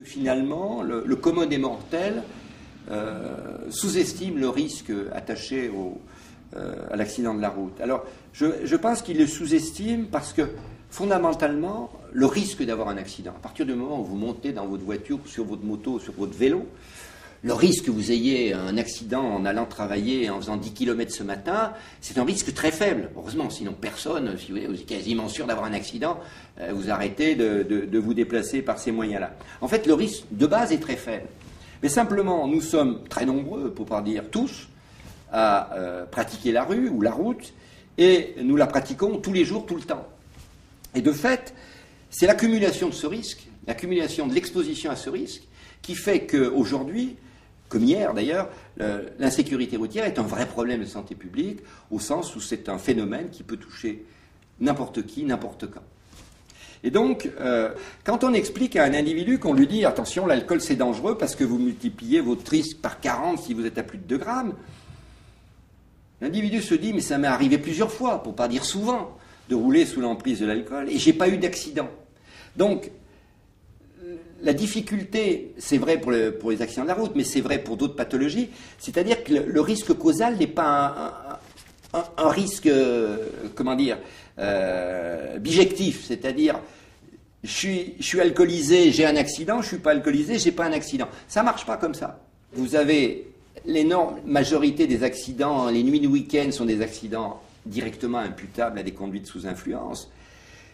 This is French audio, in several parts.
Finalement, le commun des mortels sous-estime le risque attaché à l'accident de la route. Alors, je pense qu'il le sous-estime parce que, fondamentalement, le risque d'avoir un accident, à partir du moment où vous montez dans votre voiture, sur votre moto, sur votre vélo, le risque que vous ayez un accident en allant travailler et en faisant 10 km ce matin, c'est un risque très faible. Heureusement, sinon personne, si vous êtes quasiment sûr d'avoir un accident, vous arrêtez de vous déplacer par ces moyens-là. En fait, le risque de base est très faible. Mais simplement, nous sommes très nombreux, pour pas dire tous, à pratiquer la rue ou la route, et nous la pratiquons tous les jours, tout le temps. Et de fait, c'est l'accumulation de ce risque, l'accumulation de l'exposition à ce risque, qui fait qu'aujourd'hui, comme hier d'ailleurs, l'insécurité routière est un vrai problème de santé publique, au sens où c'est un phénomène qui peut toucher n'importe qui, n'importe quand. Et donc, quand on explique à un individu qu'on lui dit « Attention, l'alcool c'est dangereux parce que vous multipliez votre risque par 40 si vous êtes à plus de 2 grammes », l'individu se dit « Mais ça m'est arrivé plusieurs fois, pour ne pas dire souvent, de rouler sous l'emprise de l'alcool et j'ai pas eu d'accident. » Donc, la difficulté, c'est vrai pour les accidents de la route, mais c'est vrai pour d'autres pathologies, c'est-à-dire que le risque causal n'est pas un risque, bijectif, c'est-à-dire je suis alcoolisé, j'ai un accident, je ne suis pas alcoolisé, j'ai pas un accident. Ça ne marche pas comme ça. Vous avez l'énorme majorité des accidents, les nuits de week-end sont des accidents directement imputables à des conduites sous influence,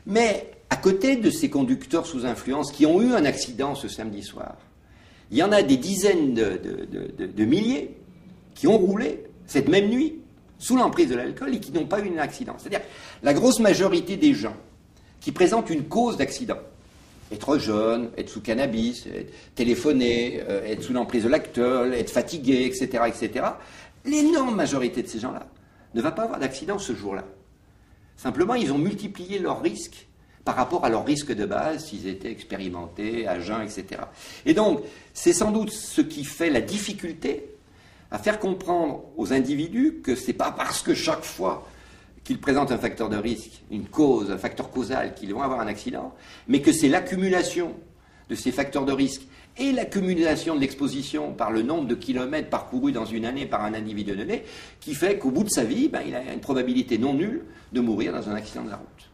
mais à côté de ces conducteurs sous influence qui ont eu un accident ce samedi soir, il y en a des dizaines de milliers qui ont roulé cette même nuit sous l'emprise de l'alcool et qui n'ont pas eu un accident. C'est-à-dire la grosse majorité des gens qui présentent une cause d'accident, être jeune, être sous cannabis, être téléphoner, être sous l'emprise de l'alcool, être fatigué, etc., etc., l'énorme majorité de ces gens-là ne va pas avoir d'accident ce jour-là. Simplement, ils ont multiplié leurs risques par rapport à leur risque de base, s'ils étaient expérimentés, à jeun, etc. Et donc, c'est sans doute ce qui fait la difficulté à faire comprendre aux individus que ce n'est pas parce que chaque fois qu'ils présentent un facteur de risque, une cause, un facteur causal, qu'ils vont avoir un accident, mais que c'est l'accumulation de ces facteurs de risque et l'accumulation de l'exposition par le nombre de kilomètres parcourus dans une année par un individu donné qui fait qu'au bout de sa vie, il a une probabilité non nulle de mourir dans un accident de la route.